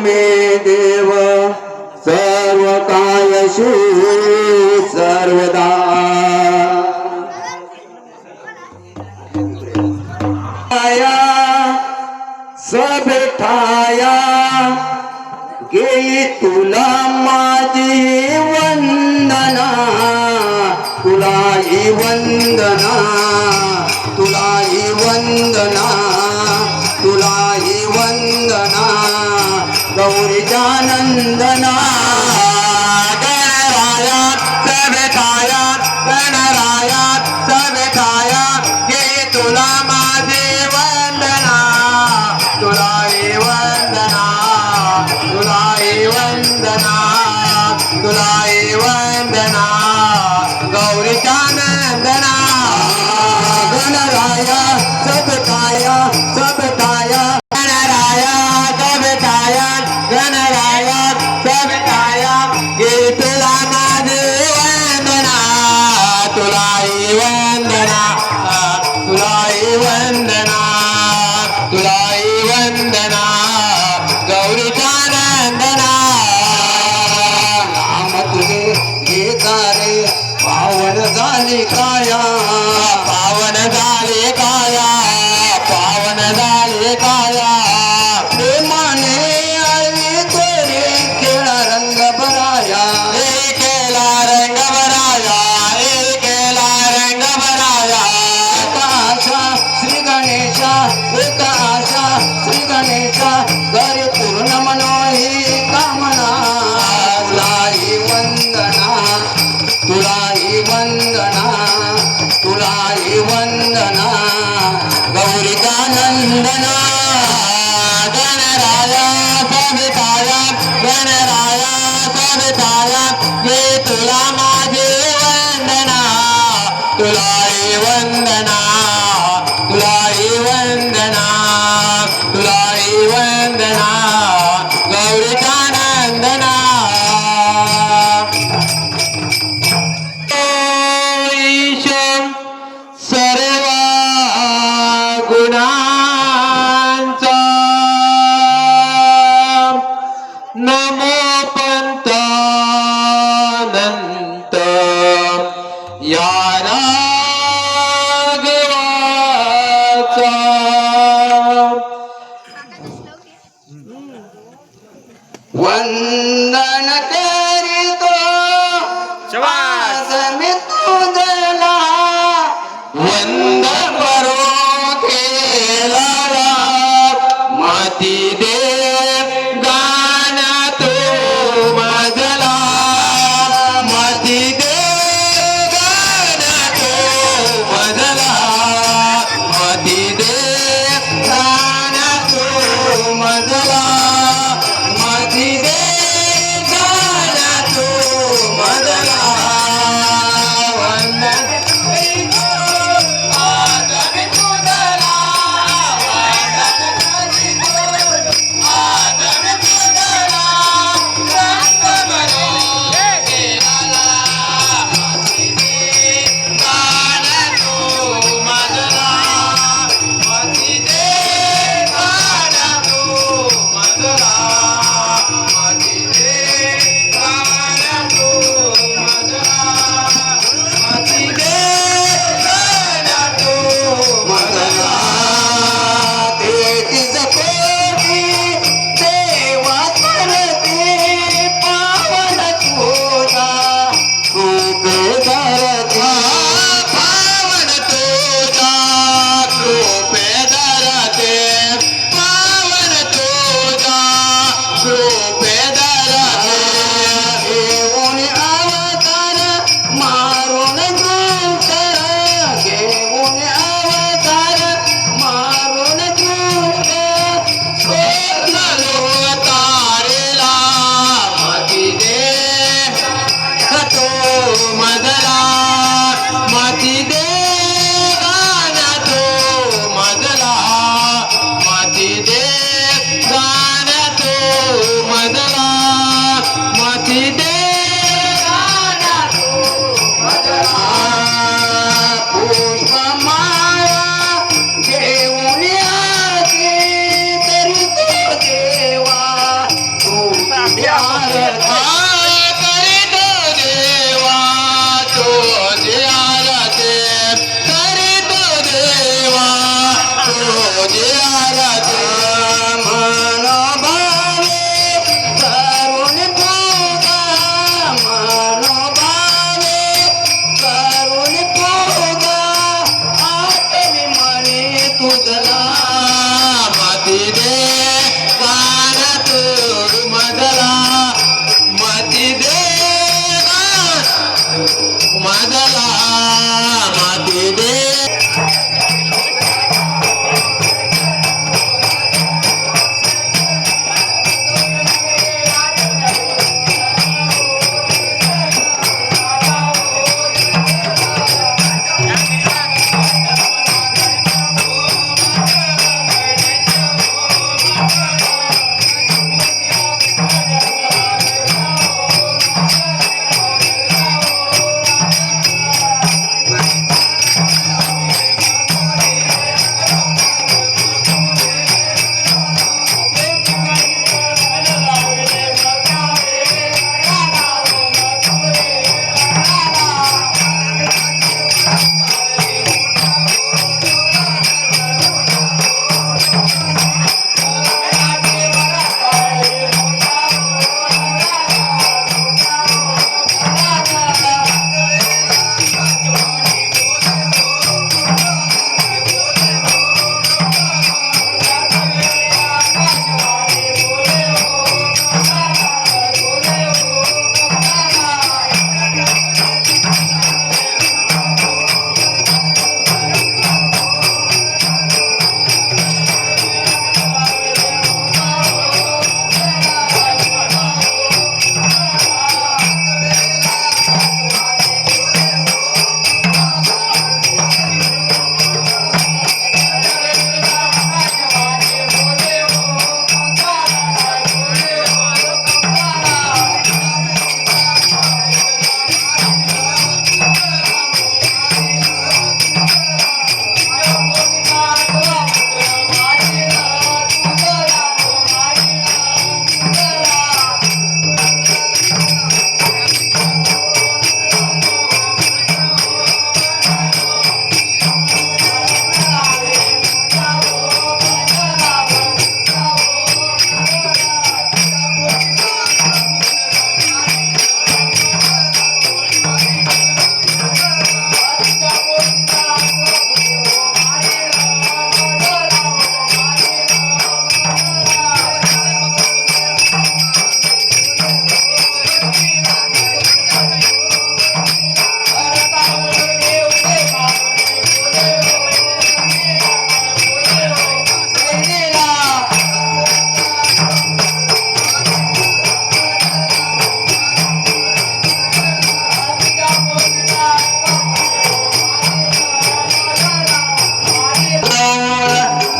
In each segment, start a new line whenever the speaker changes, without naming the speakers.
मे देव सर्व कायशु सर्वदा सभेठाया घेई तुला माझी वंदना तुलाही वंदना तुलाही वंदना तुलाही वंदना गौरीच्या नंदना गणरायात सभेठायात गणरायात सभेठायात घेई तुला माझी वंदना तुलाही वंदना तुलाही वंदना तुलाही वंदना गौरीच्या नंदना गणराया सभेठाया सभेठाया गणराया सभेठाया गणराया सभेठाया घे तुला माझी वंदना तुलाही वंदना तुलाही वंदना तुलाही वंदना गौरीच्या नंदना नाम तुझे घेता रे पावन झाले काया पावन झाले काया पावन झाले काया प्रेमाने आली तोरे केला रंग भराया केला रंग भराया केला रंग भराया एक आशा श्री गणेशा एक आशा श्री गणेशा घरी पूर्ण मनोही कामना तुलाही वंदना तुलाही वंदना तुलाही वंदना गौरीचा नंदना गणराया सभेठाया गणराया सभेठाया घे तुला माझी वंदना तुलाही वंदना तुलाही वंदना तुलाही वंदना गौरीचा नंदना सर्व गुणांचा नमो पंत अनंत या राघवाचा वंदन करीतो मी तुझला वंद करो केला माती दे गाना तो मजला माती दे गाना तो मजला माती दे गाना तो मजला माती दे गाना तो मजला वंदन कोण तू ग आठवी म्हणे तुझला मती दे गाण तू मजला मती दे मजला मती दे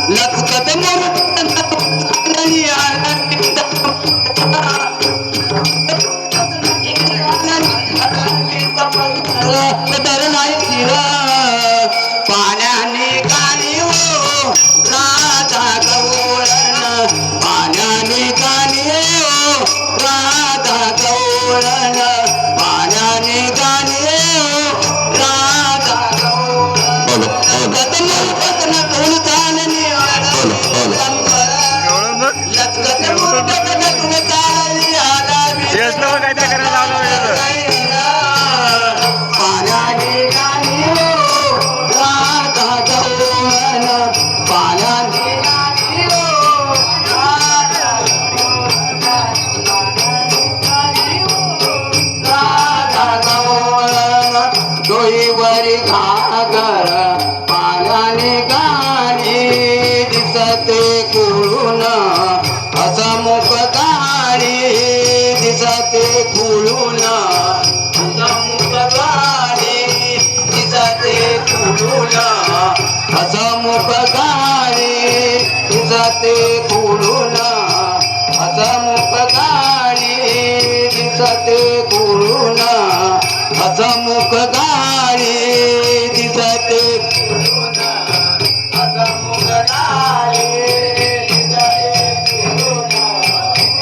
लचकत तर नाही किर पाण्याने गाणी हो राधा गवळण पाण्याने गाणी हो राधा गवळण पाण्याने गाणी हो राधा गवळण डोईवरी घागर पाण्याने गाणी दिसते कुळून हसमुख गाणी दिसते कुळून हसमुख गाणी दिसते कुळून हसमुख गाणी दिसते कुळून हसमुख गाणी दिसते कुळून हसमुख गाणी दिसते हसमुख गाणी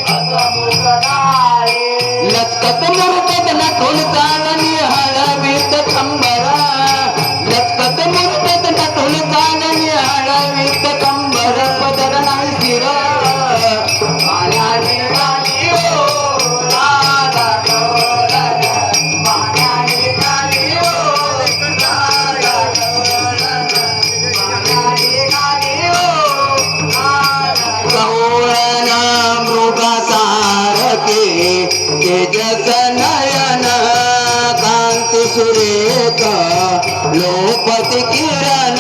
हसमुख गाणी लचकत मुरकत नटून चालणी हळवीत कंबरा लचकत मुरकत नटून चालणी हळवीत कंबर पदर नाही शिर पाण्याने गाणी हो राधा गवळण पाण्याने गाणी हो सुरेखा लोपती किरण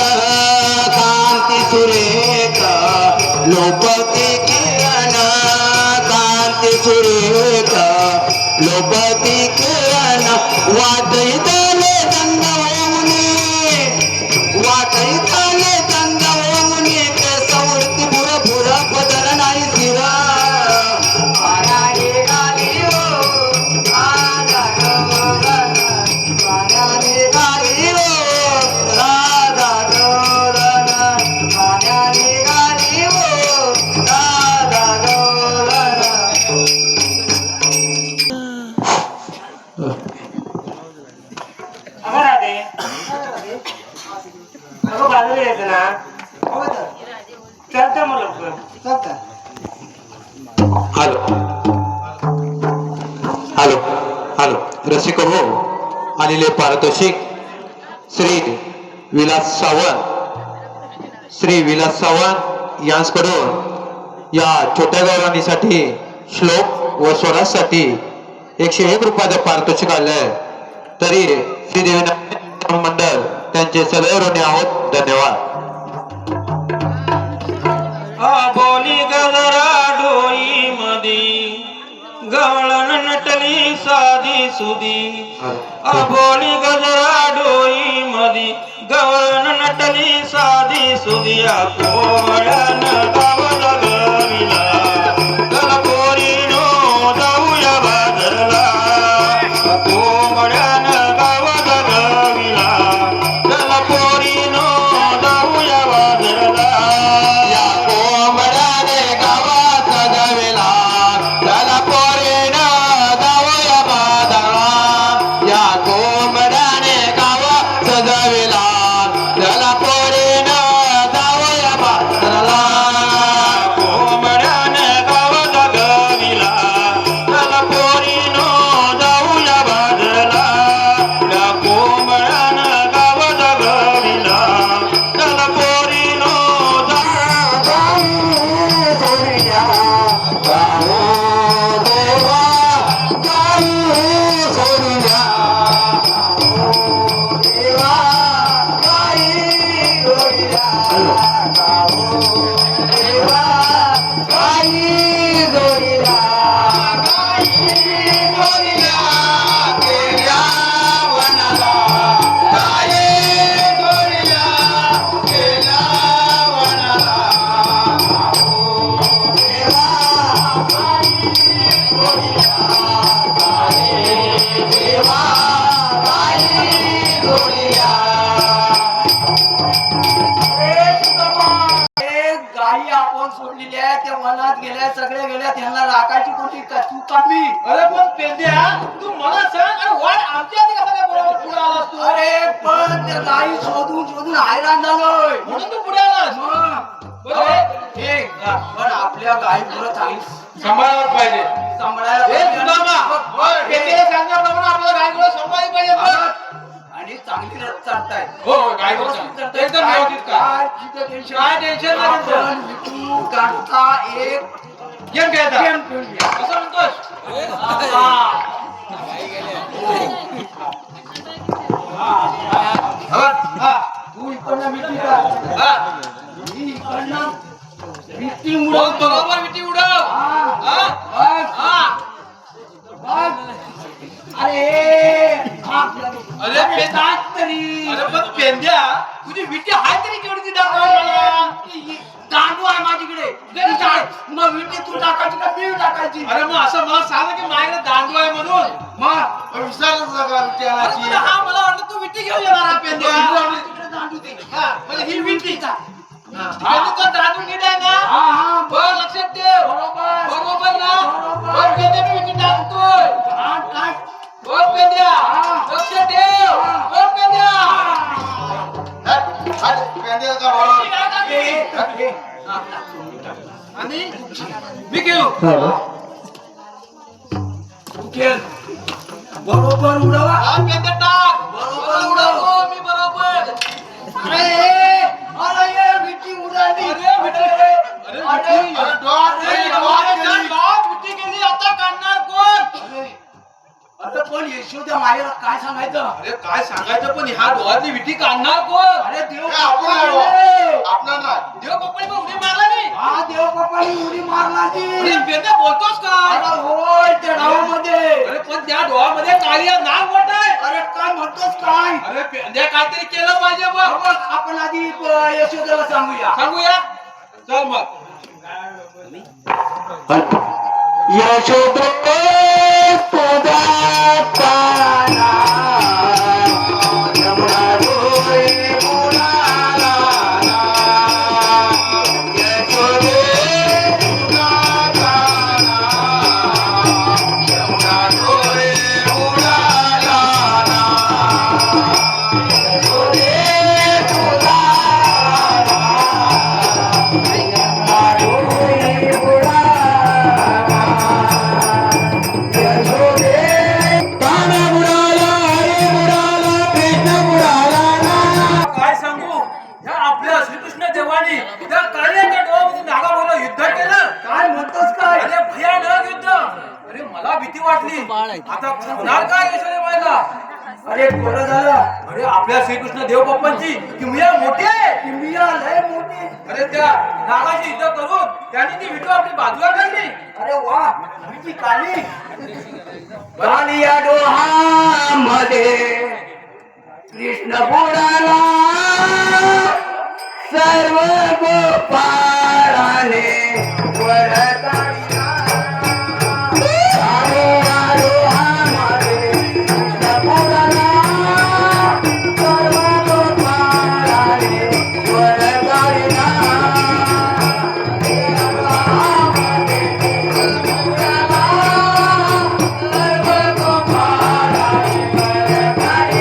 कांती सुरेखा लोपती किरण कांती सुरेखा लोपती किरण वाटईताले चंद होऊनी वाटईताले चंद होऊनी केसवरती भुर भुर पदर नाही शिरा हॅलो हॅलो हॅलो रसिक हो आलेले पारितोषिक श्री विलास सावंत यांच्याकडून या छोट्या गौरवानीसाठी श्लोक व स्वरासाठी 101 रुपयाचं पारितोषिक आलंय तरी श्रीदेवी मंडळ त्यांचे सदैव ऋणी आहोत धन्यवाद
बोली गजरा डोई मधी गवळण नटली साधी सुदी बोली गजरा डोई मधी गवळण नटली साधी सुदिया कोवळण गाव जगविला गल पोरीनो जाऊया बाजरला कोवळण गाव जगविला गल पोरीनो जाऊया बाजरला
सगळे गेल्या त्यांना राखायची कोणती तू कमी
अरे पण पेंद्या तू मला सांग अरे वाट आमच्या आधी कसा काय बरोबर पुढे आलास तू
अरे पण त्या गाई शोधून शोधून हैराण झालोय
म्हणून तू पुढे आलास
पण आपल्या गाई पुढे चांगली
सांभाळायला पाहिजे
सांभाळायला
पेंद्याला सांगण्याप्रमाणे आपल्याला गायकडे सांभाळली पाहिजे
आणि चांगली रथ चालताय
हो गाय एकदम व्यवस्थित काय टेन्शन
आपण विकू काढता एक
गेम खेळता
गेम खेळूया
असं म्हणतोस
तू इकडनं मिठी का मी इकडनं मिठी उडव
बरोबर मिठी उडव
अरे तरी
अरे पण पेंद्या तुझी विटी हाय तरी केवढी दाखव
दांडू आहे माझ्याकडे मग विटी तू टाकायची का मी टाकायची
अरे मग असं मला सांग की माझ्याकडे दांडू आहे म्हणून
मग
विसरलंच नका विटी आणायची हा मला वाटतं तू विटी घेऊन येणार हा पेंद्या
दांडू दे
म्हणजे ही विटी तो दांडू नीट आहे ना
हा
बघ लक्षात ठेव बरोबर ना बघ पेंद्या मी विटी टाकतोय बघ पेंद्या लक्षात ठेव बघ पेंद्या आणि मी घेऊ
बरोबर उडवा
हा पेंद्या टाक
बरोबर उडव
मी बरोबर
अरे ये विटी उडाली
विटी गेली आता काढणार कोण
अरे पण यशोदा माहेर काय काय सांगायचं
अरे काय सांगायचं पण ह्या डोळ्यातली विटी काढणार कोण?
अरे देव
आपला ना
देव पप्पानी पण उडी मारला नाही.
हा देव बापाने उडी मारला ती
अरे बेटा बोलतोस काय?
अरे होय त्या डावामध्ये
अरे पण त्या डोळ्यामध्ये कार्य नाग मोठा आहे.
अरे काय म्हणतोस काय
अरे पेंद्या काहीतरी केलं पाहिजे बघ.
बघ, आपण आधी यशोदेला सांगूया
सांगूया चल मग.
यशोदे तुझा ताना यमुना डोळे बुडाला यशोदे तुझा ताना यमुना डोळे बुडाला यशोदे तुझा यमुना डोळे बुडाला
काय सांगू या आपल्या श्रीकृष्ण देवानी त्या कार्याच्या डोळ्यामध्ये नागाबरोबर युद्ध केलं.
काय म्हणतोस काय
अरे भयानक युद्ध. अरे मला भीती वाटली आता होणार काय यशोदे मायला.
अरे बरं झालं
अरे आपल्या श्रीकृष्ण देव बाप्पांची किमया मोठी आहे.
किंबिया लय मोठी
अरे त्या नागाशी युद्ध करून त्यांनी ती विटू आपली बाजूला काढली.
अरे वा किती काली
कालिया डोहामध्ये कृष्ण बुडाला सर्व गोपाळाने वर काढिला. कालिया डोहामध्ये कृष्ण बुडाला सर्व गोपाळाने वर काढिला. कालिया डोहामध्ये कृष्ण बुडाला सर्व गोपाळाने वर काढिला.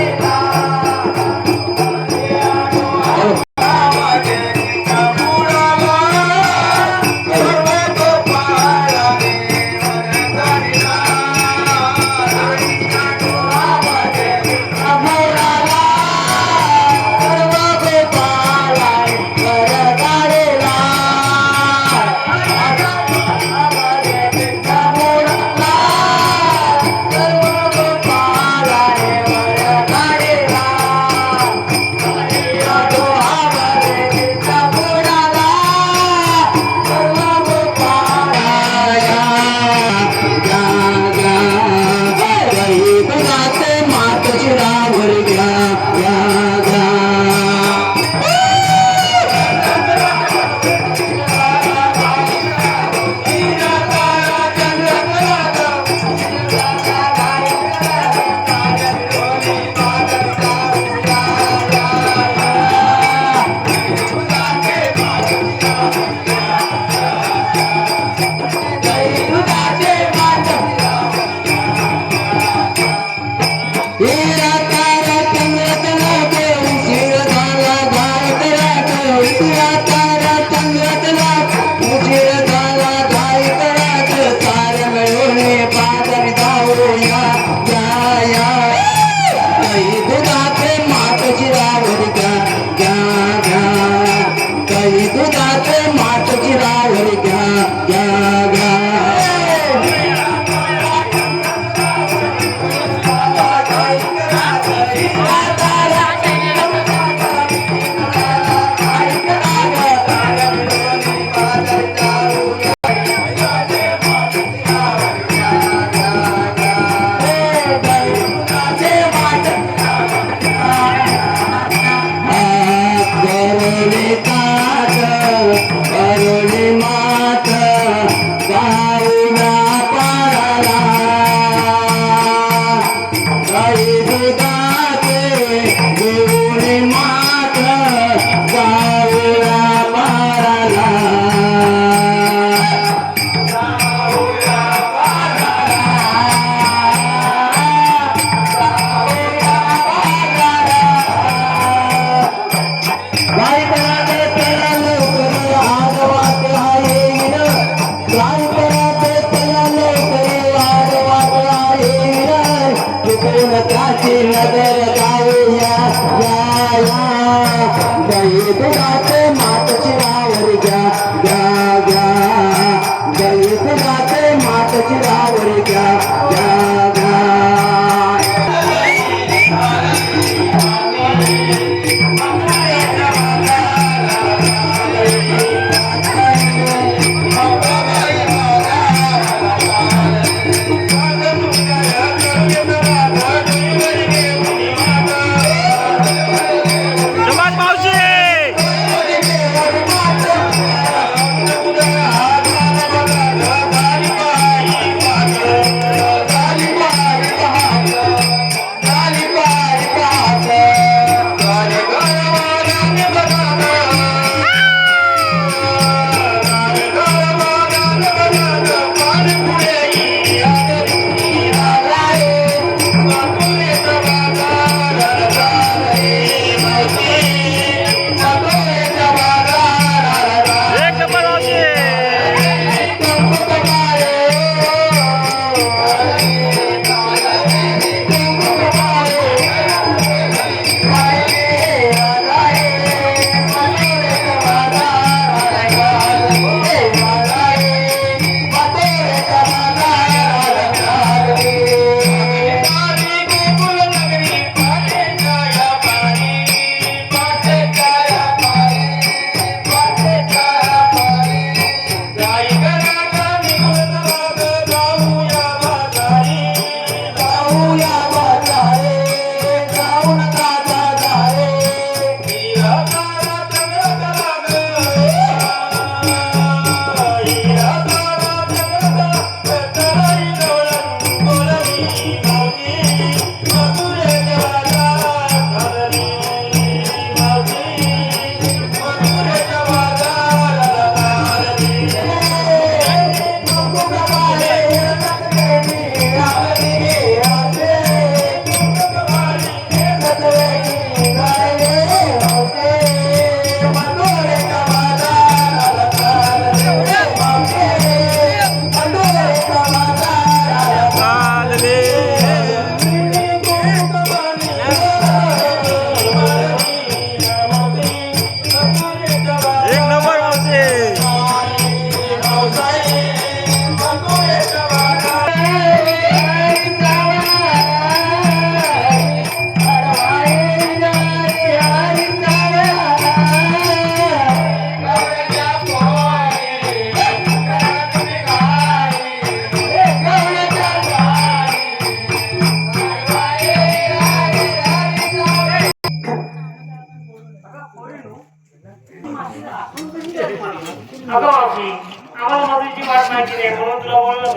अगं मावशी आम्हाला मजुरीची वाट माहिती नाही म्हणून तुला बोललो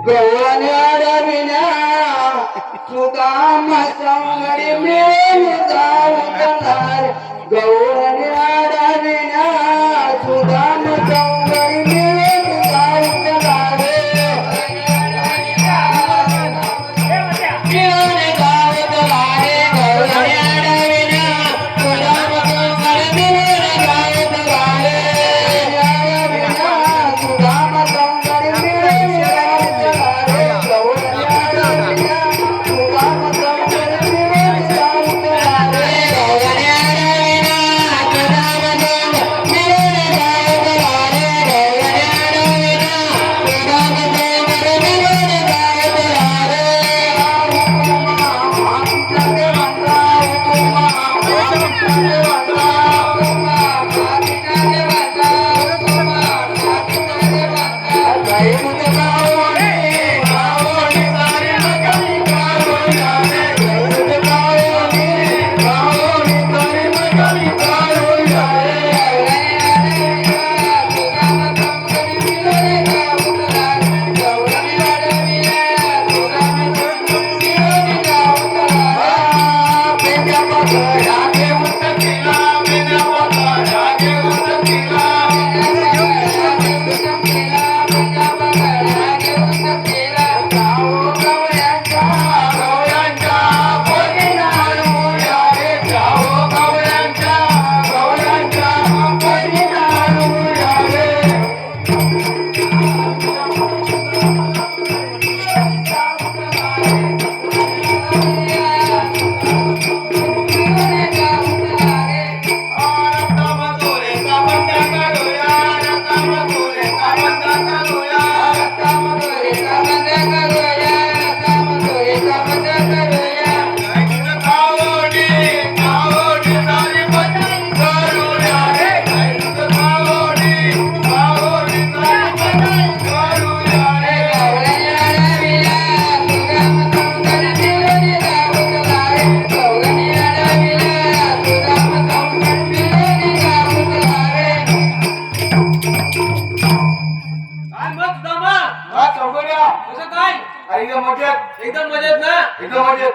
गवळ्याला विना सुदाम संगडी मिळून जाणार गवळ्याला विना सुदाम संगडी मिळून जाणार Yeah.
काय
एकदम मजेत
एकदम मजेत ना
एकदम मजेत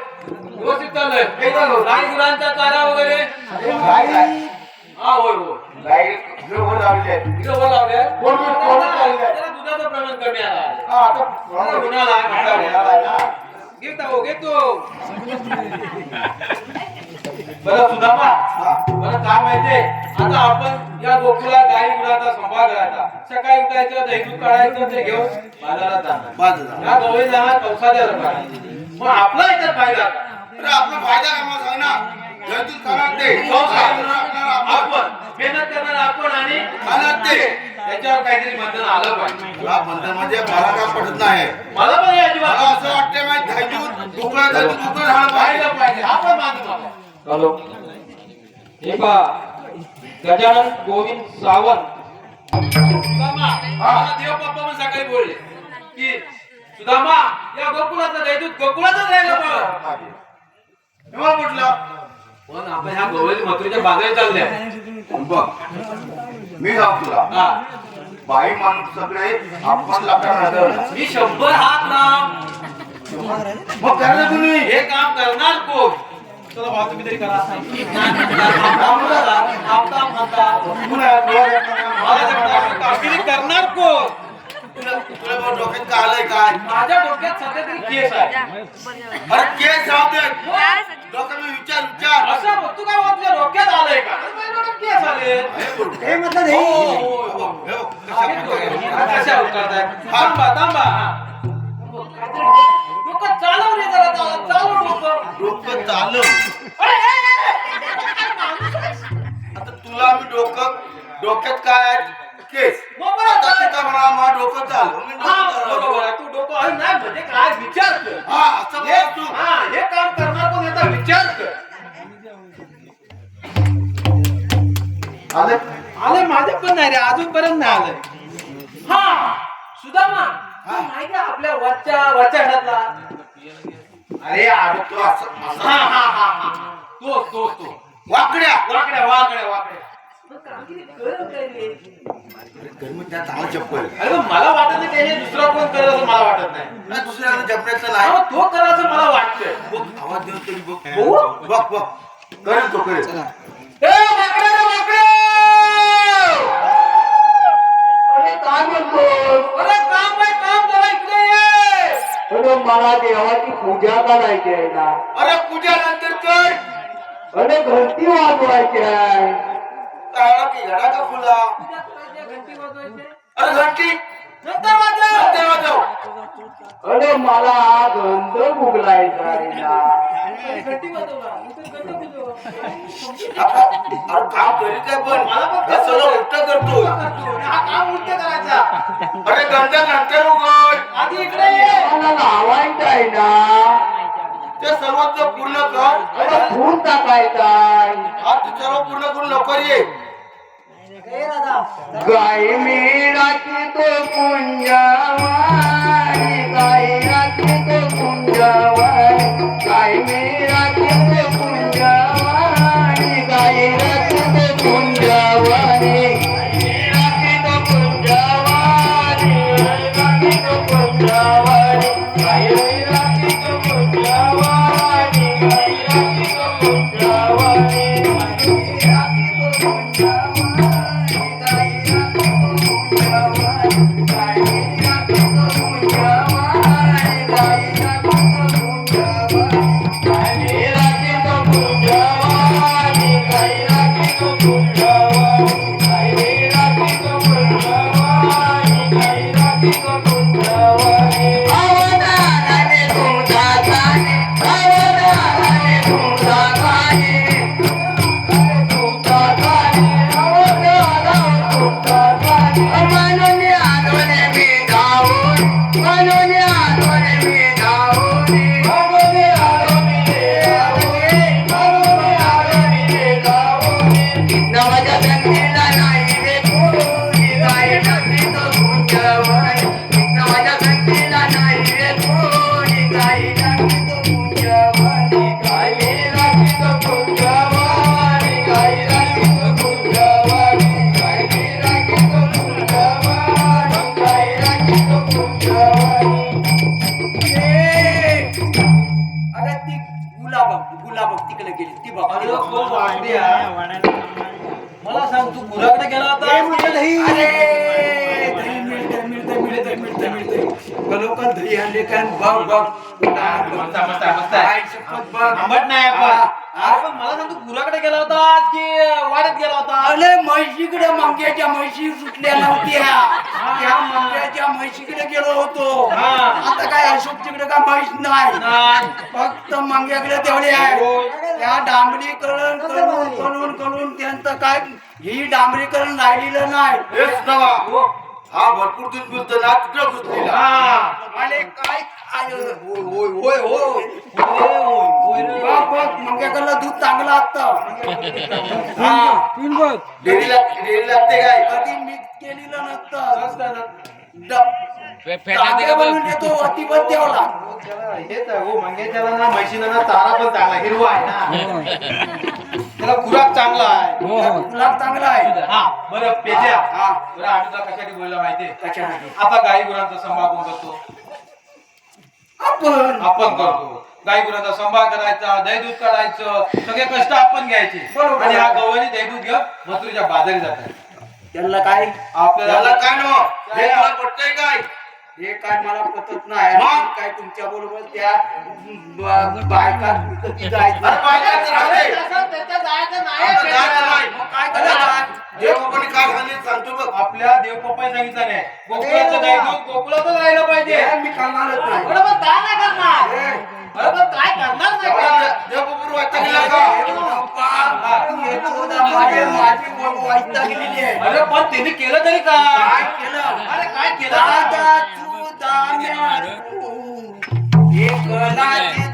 व्यवस्थित चाललंय
एकदम
गाई गुरांचा चारा वगैरे
गाई
हा होय होय
गाई घेऊन लावले
इकडे वर लावले
कोण लावले
जरा दुधाचं प्रमाण कमी आला
हा आता
जरा उन्हाळा कंटाळा. घेतो बरं सुदामा बरं काय माहितीये आता आपण या गोकुळा गाई गुराचा सांभाळ करायचा सकाळी उठायचं दही दूध काढायचं ते घेऊन बाजारात जाणार या गवळी जाणार कौसाच्या रकाने मग आपला याच्यात फायदा काय?
अरे आपला फायदा काय मला सांग ना जयतून खाणार ते
आपण मेहनत करणार आपण आणि
खाणार ते
त्याच्यावर काहीतरी बंधन आलं पाहिजे
मला बंधन म्हणजे मला काय पटत नाही
मला पण
मला
अजिबात
असं वाटतं माहिती धायजूत दुकळा झालं
पाहिलं पाहिजे आपण मानतो हॅलो हे पहा गजानन गोविंद सावंत सुदामा मला देव बाप्पा पण सकाळी बोलले की सुदामा या गोकुळाचं दैदूत गोकुळाचंच राहिलं पण
मला म्हटलं
पण आपण ह्या गवळी मथुरेच्या बाजारात चालले
बघ मी जाऊ तुला
हा
बाई माणूस सगळे आपण लागणार
मी 100 हात लांब
मग करायला तुम्ही
हे काम करणार कोण चला भाऊ तुम्ही तरी करा कामगिरी करणार कोण
तुला मग डोक्यात काय आलंय काय
माझ्या डोक्यात सध्या तरी केस आहे
अरे केस राहू दे डोक्यात मी विचार
असं तू काय तुझ्या डोक्यात आलंय का अरे माझ्या डोक्यात केस आले
हे मतलब
कशा उतरताय थांबा डोकं चालव रे जरा चालव डोकं
डोकं चालव आता तुला मी डोक्यात काय केस
बरोबर
आता
आहे.
तू काय म्हणा मला डोकं चालव मी
हा
डोकं
बरोबर
चालव.
आहे. तू डोकं आहे ना म्हणजे काय विचार कर
हा असं
हे
बोल तू
हा हे काम करणार कोण याचा विचार कर
आले
आले माझे पण नाही रे अजूनपर्यंत नाही आलंय हा सुदामा तू माहिती आहे आपल्या वरच्या हातातला अरे
तू असं
हा तो
वाकड्या
वाकड्या पण कामगिरी करेल काय रे?
कर्म त्या चांगला चप्पल
अरे पण मला वाटत नाही त्याने दुसरा कोण करेल असं मला वाटत नाही
नाही दुसऱ्याला जपण्याचं
हा,
नाही
तो करेल असं मला वाटतंय
बघ आवाज देऊन तरी बघ
बघू?
बघ करेल तो करेल
ए, वाकड्या!
अरे काय म्हणतो
अरे काम जरा इकडे ये
अरे मला देवाची पूजा करायची आहे ना
अरे पूजा नंतर कर
अरे घंटी वाजवायची आहे
काळा की घडा का खुला
घंटी वाजवायची
अरे घंटी
नंतर वाजव
नंतर वाजव
अरे मला हा गंध उगलायचा आहे ना
घंटी वाजवला इथे घंटी वाजव.
अरे काम करीत काय पण
मला पण
हे सगळं उलट करतो
हा काम उलट करायचा
अरे गंध नंतर उघड
आधी इकडे ये
मला लावायचं आहे ना
ते सर्वच पूर्ण कर
अरे फूल टाकायचा आहे
हा ते सर्व पूर्ण करून लवकर ये
गाय मेराची तो कुंजवाई गाय राची तो कुंजवाई गाय मेराची तो कुंजवाई गाय राची तो कुंजवाई राची तो कुंजवाई राची तो कुंजवाई गाय मेराची तो कुंजवाई गाय राची तो कुंजवाई राची तो कुंजवाई तिकडे गेली ती बघ
अरे खूप वाटली आहे. मला सांग तू गुराकडे गेला होता
लोकांना दही आणले काय बघ बघ
मस्त आहे.
काय शपथ बघ
थांबत नाही आपण मला सांग तू गुराकडे गेला होता की वाड्यात गेला होता?
अरे म्हैशीकडे मंग्याच्या म्हैशी सुटल्या नव्हत्या त्या मंग्याच्या म्हैशीकडे गेलो होतो
हा.
आता काय अशोक तिकडे काय म्हैस नाही
नाही.
फक्त मंग्याकडे तेवढे आहे त्या डांबरीकरण करून त्यांचं काय ही डांबरीकरण राहिलेलं नाही
हेच नवा हा भरपूर दूध पितो ना तिकडे घुसलेला
अरे काय होय बघ मंग्याकडलं दूध चांगलं असतं
डेअरी लागते काय
कधी मिक्स केलेलं नसतं तांब्या बनवून देतो अतिबत ठेवला
हेच आहे हो मंग्याच्याला ना म्हशीला ना चारा पण चांगला हिरवा आहे ना त्याला खुराक चांगला आहे.
गुलाब चांगला आहे
हा बरं पेजा
हा.
बरं आम्ही तुला कशासाठी बोलला माहितीये
कशासाठी?
आता गाई गुरांचा सांभाळ कोण करतो? आपण करतो. गाई गुरांचा सांभाळ करायचा दही दूध काढायचं सगळे कष्ट आपण घ्यायचे
बरोबर.
आणि हा गव्हाणी दही दूध घेऊन मथुरीच्या बाजारी जातात.
त्यांना काय
आपल्याला
त्याला काय नव हे तुला पटतंय काय
हे काय मला पटत नाही
मग?
काय तुमच्या बरोबर त्या बायका कधी जायचं
अरे बायकाचं राहते.
त्याच्या जायचं
आता जायचं नाही.
मग काय करायचं
देवबापाने काय सांगितलं सांगतो बघ
आपल्या देवपप्पाने सांगितलं नाही गोकुळाचं गाई दूध गोकुळातच राहिलं पाहिजे.
हे मी करणारच नाही
बरोबर काय नाही करणार
हे,
बरोबर काय करणार नाही का?
देवबापूर वाचा केला का
हे चोदा माझी वाईटा गेलेली आहे
अरे पण त्यांनी केलं तरी
काय
काय
केलं
अरे काय केलं
दादा तू दाम्या तू एक लाची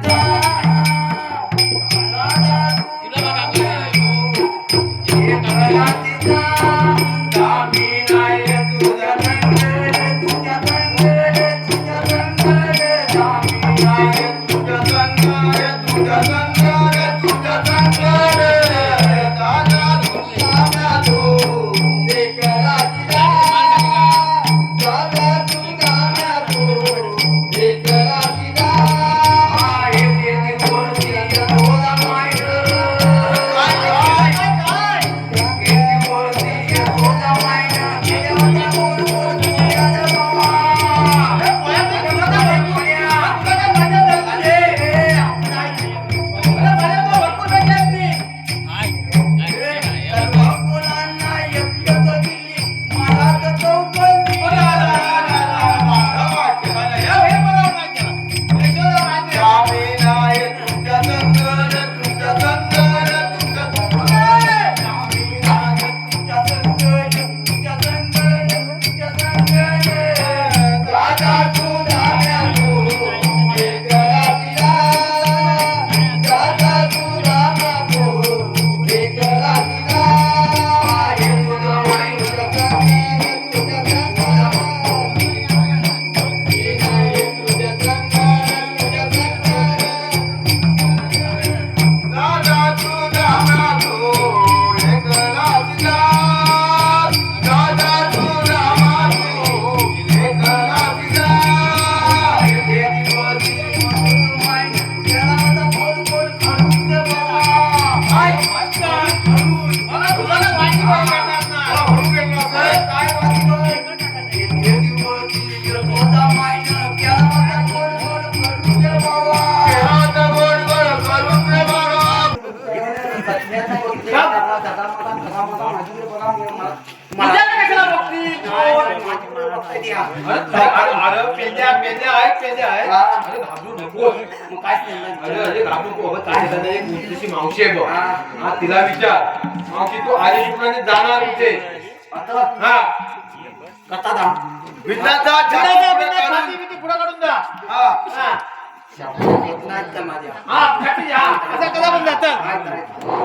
अरे पेंद्या आहे अरे घाबरू नको
मग काय केलं?
अरे घाबरू नको काय झालं एक मुलीची मावशी आहे बघ हा तिला विचार मावशी तू आली शुक्राने जाणार कुठे
आता
हा
कथा दा
भिंडाचा
पुढे काढून जा
हा
हा
नाही का माझ्या
हा फाटी जा असं कसा पण जातात
काय करायचं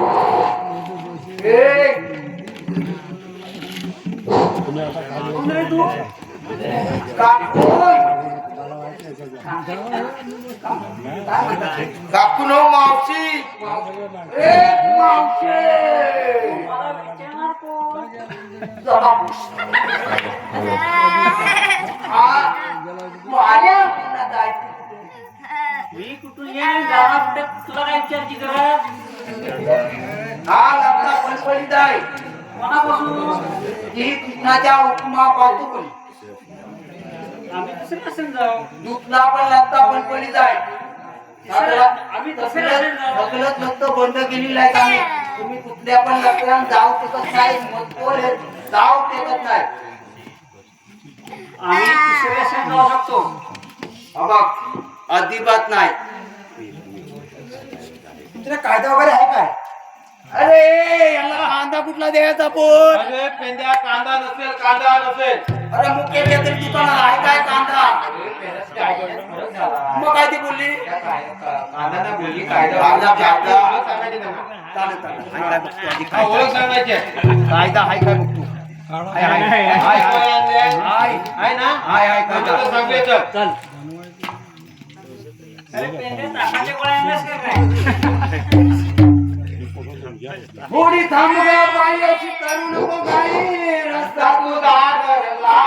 काकू नो मावशी
मी कुठून येईन गावा कुठे तुला काय विचारची गरज
हा लग्ना फणफणीत आहे
कोणापासून
ही कृष्णाच्या उपमा पाहतो पण
आम्ही दुसरे नसेल जाऊ
दुधला पण लागता फणफणीत आहे
आम्ही दुसरे नसेल जाऊ
सगळंच लग्न बंद केलेलं आहे आम्ही तुम्ही कुठल्या पण लग्नात जाऊ शकत नाही मजबूर आहे जाऊ शकत नाही
आम्ही दुसरे नसेल जाऊ शकतो
हा बघ अजिबात नाही तुला कायदा वगैरे आहे काय अरे याला कांदा कुठला द्यायचा पण
अरे पेंद्या कांदा नसेल
अरे मुख्य तरी दुकानात आहे काय कांदा मग काय ती बोलली
कांदा ना बोलली कायदा
कांदा, कायदा.
ओळख सांगायची त्यांना.
चालेल चालेल आहे काय बघतो आधी
हा, ओळख
काय
सांगायची
कायदा आहे काय बघतो आहे, आहे, आहे, आहे.
आहे ना
आहे
कांदा तर सांगूया तर.
अरे पेंडे ताकाचे गोळ्या आणल्यास का काय
थोडी थांब ग बाई अशी करू नको गाई रस्ता तुझा धरला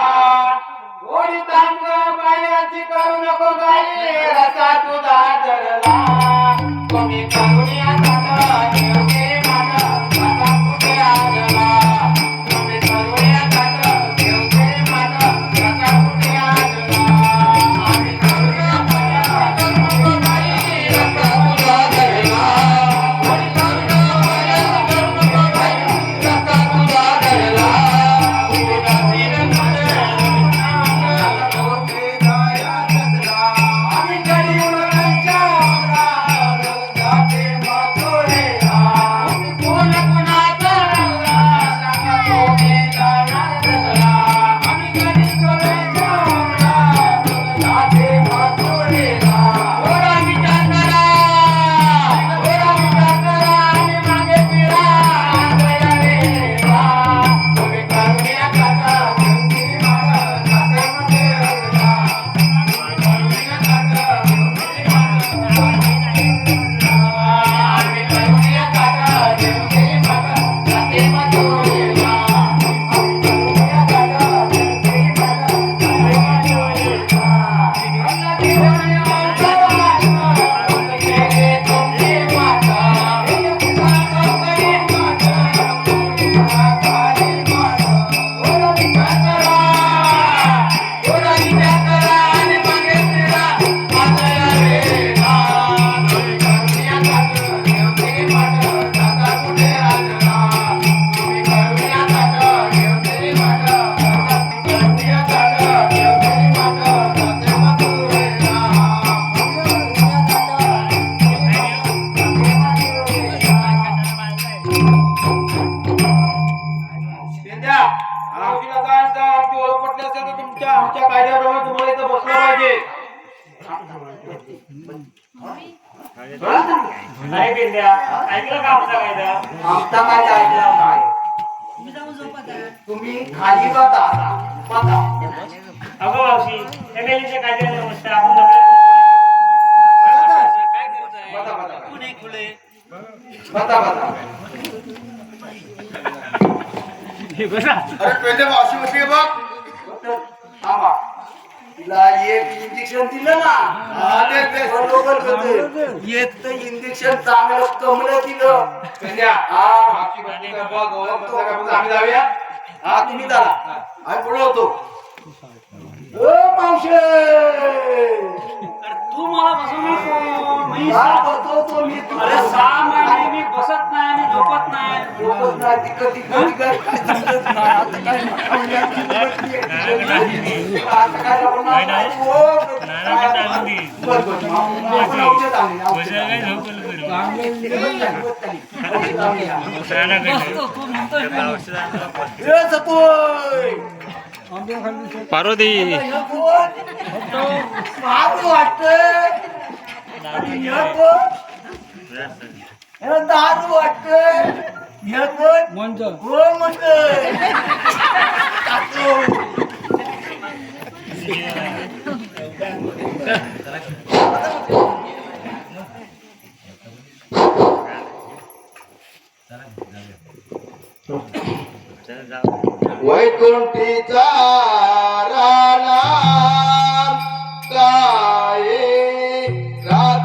थोडी थांब ग बाई अशी करू नको गाई रस्ता तुझा धरला तुम्ही करुणिया दादा देवते माझा माझा कुठे आजला तुम्ही करुणिया दादा देवते माझा माझा कुठे आजला आम्ही करुणिया दादा देवते गाई रस्ता तुझा धरला
पेंद्या, मावशीला काय सांगता, आमची ओळख पटली असेल तर आमच्या कायद्याप्रमाणे तुम्हाला इथं बसलं पाहिजे.
नाही पेंड्या ऐकलं का आमचा कायदा
आमचा काय ऐकला काय तुम्ही खाली बघा बघा
अगो मावशी फॅमिलीच्या कायद्याला नमस्कार आपण
बघा बघा
अरे पेंडे मावशी बसली आहे बघ.
थांबा तिला एक इंजेक्शन दिलं ना बरोबर होतं. एक तर इंजेक्शन चांगलं कमलं दिलं
पेंद्या,
हा
मावशी बसली का बघ, ओळख पटलं का बघ, आम्ही जाऊया.
हा तुम्ही चला आम्ही बोलवतो ओ मावशे
तू मला बसवू नको मी
काय बसवतो मी तुला.
अरे 6 महिने मी बसत नाही आणि झोपत नाही
झोपत नाही, तिकडं तिकडं काय समजत नाही. आता काय आता काय होणार नाही. हो, बरं, बरं. आपण औषध आणले, औषध आणले.
बसतो तू म्हणतोय
ए, सतोय.
पार्वती
फार वाटतंय. आणि हे कोण? हे दारू वाटतंय. हे कोण? कोण म्हणतंय? काकू.
वैकुंठीचा राणा काय रात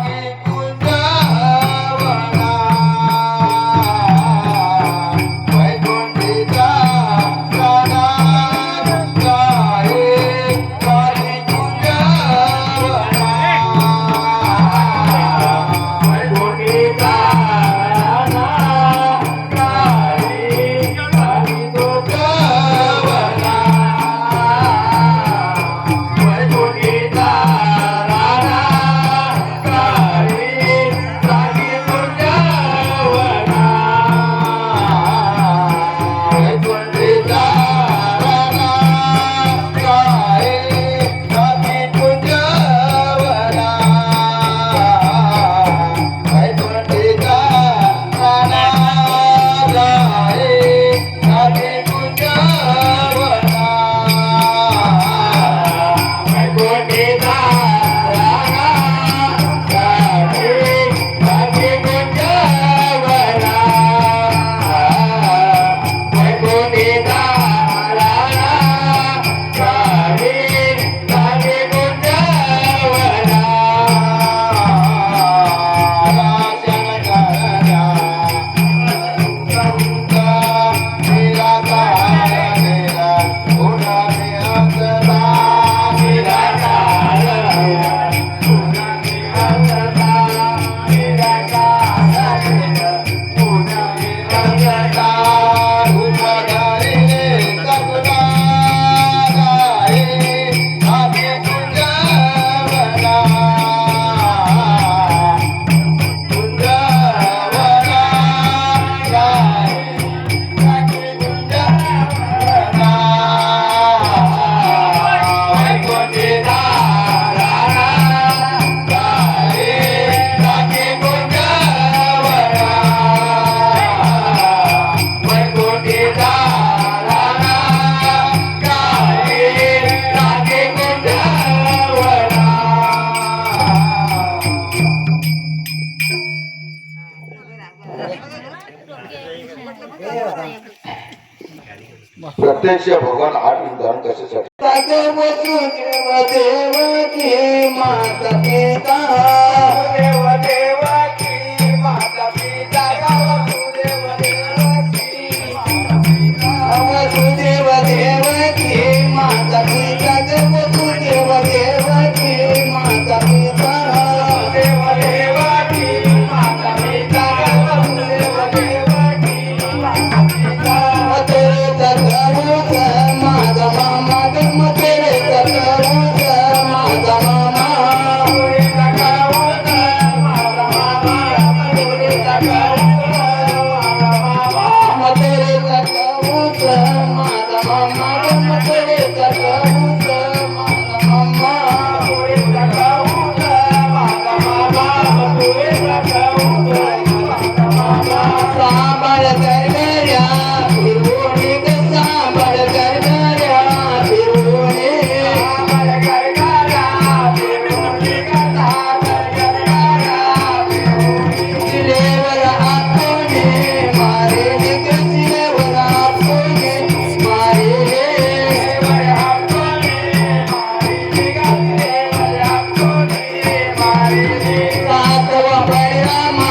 प्रत्यक्ष भगवान आठ धारण कशासाठी
ताके वसुदेव देवकी माता पिता देव देवकी माता पिता वसुदेव देवकी वसुदेव देवकी माता पिता वसुदेव देवकी माता पिता देव देवकी माता पिता वसुदेव देवकी माता पिता तेरे तत्वों माता मामा गम तेरे तत्वों माता मामा तेरे तत्वों माता मामा तेरे तत्वों तेरे तत्वों माता मामा गम तेरे तत्वों माता मामा तेरे तत्वों माता मामा तेरे तत्वों माता मामा सांभळ कर गया फिरवणी ग सांभळ कर गया फिरवणी सांभळ कर गया फिरवणी ग सांभळ कर गया फिरवणी सिलेवर आकोने मारे निग सिलेवर आकोने मारे सिलेवर आकोने मारे निग सिलेवर आकोने मारे सातवा बळरामा